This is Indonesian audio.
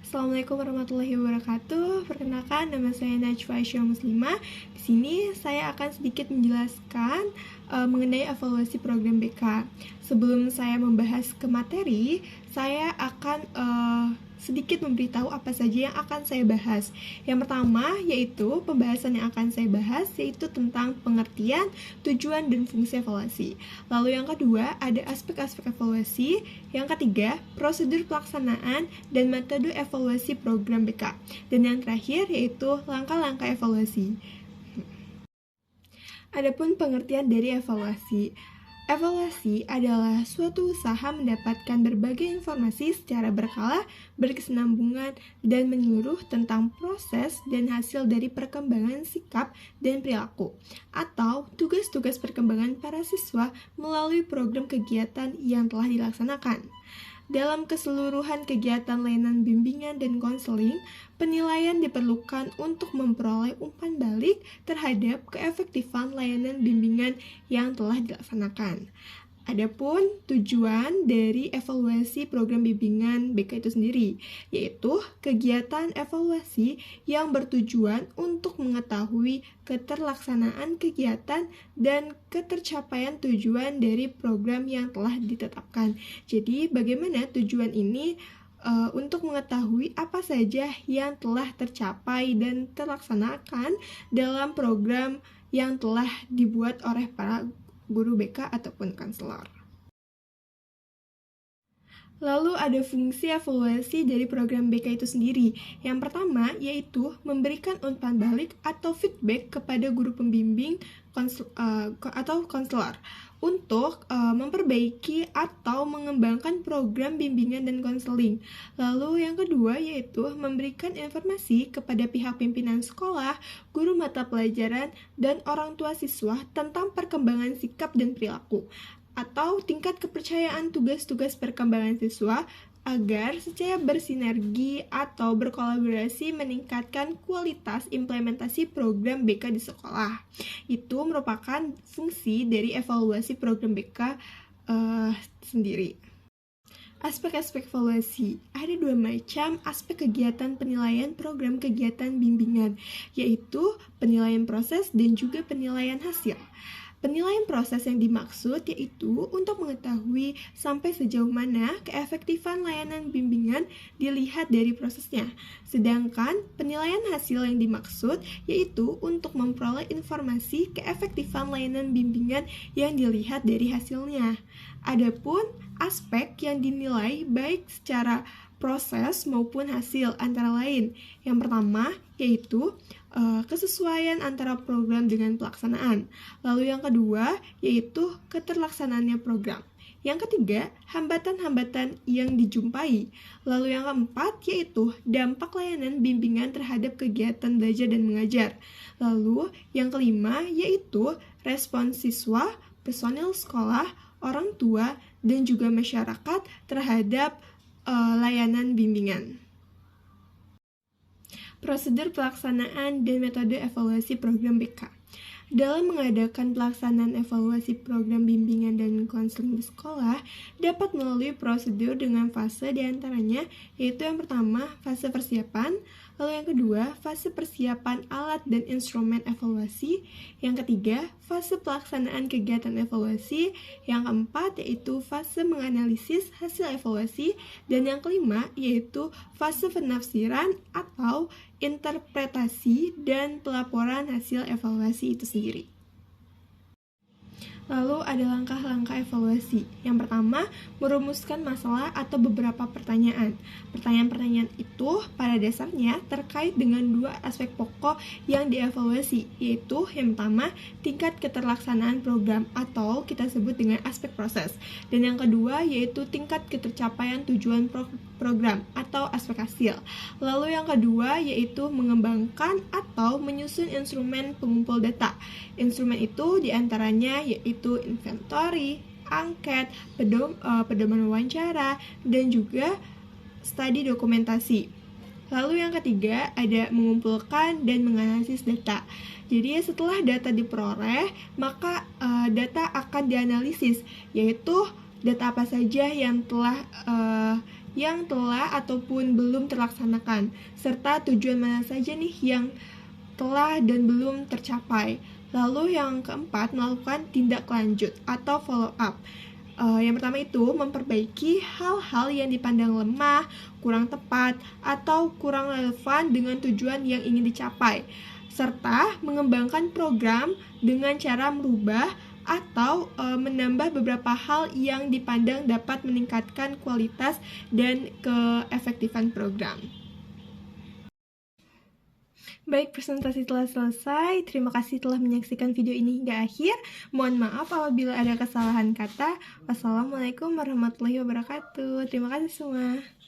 Assalamualaikum warahmatullahi wabarakatuh. Perkenalkan, nama saya Najwa Aisyah Muslimah. Di sini saya akan sedikit menjelaskan mengenai evaluasi program BK. Sebelum saya membahas ke materi, saya akan sedikit memberitahu apa saja yang akan saya bahas. Yang pertama yaitu pembahasan yang akan saya bahas yaitu tentang pengertian, tujuan, dan fungsi evaluasi. Lalu yang kedua ada aspek-aspek evaluasi. Yang ketiga prosedur pelaksanaan dan metode evaluasi program BK. Dan yang terakhir yaitu langkah-langkah evaluasi. Adapun pengertian dari evaluasi. Evaluasi adalah suatu usaha mendapatkan berbagai informasi secara berkala, berkesinambungan, dan menyeluruh tentang proses dan hasil dari perkembangan sikap dan perilaku, atau tugas-tugas perkembangan para siswa melalui program kegiatan yang telah dilaksanakan. Dalam keseluruhan kegiatan layanan bimbingan dan konseling, penilaian diperlukan untuk memperoleh umpan balik terhadap keefektifan layanan bimbingan yang telah dilaksanakan. Adapun tujuan dari evaluasi program bimbingan BK itu sendiri, yaitu kegiatan evaluasi yang bertujuan untuk mengetahui keterlaksanaan kegiatan dan ketercapaian tujuan dari program yang telah ditetapkan. Jadi, bagaimana tujuan ini untuk mengetahui apa saja yang telah tercapai dan terlaksanakan dalam program yang telah dibuat oleh para guru BK ataupun konselor. Lalu ada fungsi evaluasi dari program BK itu sendiri. Yang pertama yaitu memberikan umpan balik atau feedback kepada guru pembimbing atau konselor untuk memperbaiki atau mengembangkan program bimbingan dan konseling. Lalu yang kedua yaitu memberikan informasi kepada pihak pimpinan sekolah, guru mata pelajaran, dan orang tua siswa tentang perkembangan sikap dan perilaku atau tingkat kepercayaan tugas-tugas perkembangan siswa agar secara bersinergi atau berkolaborasi meningkatkan kualitas implementasi program BK di sekolah. Itu merupakan fungsi dari evaluasi program BK sendiri. Aspek-aspek evaluasi. Ada dua macam aspek kegiatan penilaian program kegiatan bimbingan, yaitu penilaian proses dan juga penilaian hasil. Penilaian proses yang dimaksud yaitu untuk mengetahui sampai sejauh mana keefektifan layanan bimbingan dilihat dari prosesnya. Sedangkan penilaian hasil yang dimaksud yaitu untuk memperoleh informasi keefektifan layanan bimbingan yang dilihat dari hasilnya. Adapun aspek yang dinilai baik secara proses maupun hasil antara lain. Yang pertama yaitu kesesuaian antara program dengan pelaksanaan. Lalu yang kedua yaitu keterlaksanaannya program. Yang ketiga, hambatan-hambatan yang dijumpai. Lalu yang keempat yaitu dampak layanan bimbingan terhadap kegiatan belajar dan mengajar. Lalu yang kelima yaitu respons siswa, personel sekolah, orang tua, dan juga masyarakat terhadap layanan bimbingan. Prosedur pelaksanaan dan metode evaluasi program BK. Dalam mengadakan pelaksanaan evaluasi program bimbingan dan konseling di sekolah dapat melalui prosedur dengan fase diantaranya yaitu yang pertama fase persiapan, lalu yang kedua fase persiapan alat dan instrumen evaluasi, yang ketiga fase pelaksanaan kegiatan evaluasi, yang keempat yaitu fase menganalisis hasil evaluasi, dan yang kelima yaitu fase penafsiran atau interpretasi dan pelaporan hasil evaluasi itu sendiri. Lalu ada langkah-langkah evaluasi. Yang pertama, merumuskan masalah atau beberapa pertanyaan. Pertanyaan-pertanyaan itu pada dasarnya terkait dengan dua aspek pokok yang dievaluasi, yaitu yang pertama, tingkat keterlaksanaan program atau kita sebut dengan aspek proses. Dan yang kedua yaitu tingkat ketercapaian tujuan program atau aspek hasil. Lalu yang kedua yaitu mengembangkan atau menyusun instrumen pengumpul data. Instrumen itu diantaranya yaitu inventory, angket, pedoman wawancara, dan juga studi dokumentasi. Lalu yang ketiga ada mengumpulkan dan menganalisis data. Jadi setelah data diperoleh, maka data akan dianalisis, yaitu data apa saja yang telah yang telah ataupun belum terlaksanakan, serta tujuan mana saja nih yang telah dan belum tercapai. Lalu yang keempat, melakukan tindak lanjut atau follow up. Yang pertama itu memperbaiki hal-hal yang dipandang lemah, kurang tepat, atau kurang relevan dengan tujuan yang ingin dicapai, serta mengembangkan program dengan cara merubah atau menambah beberapa hal yang dipandang dapat meningkatkan kualitas dan keefektifan program. Baik, presentasi telah selesai. Terima kasih telah menyaksikan video ini hingga akhir. Mohon maaf apabila ada kesalahan kata. Wassalamualaikum warahmatullahi wabarakatuh. Terima kasih semua.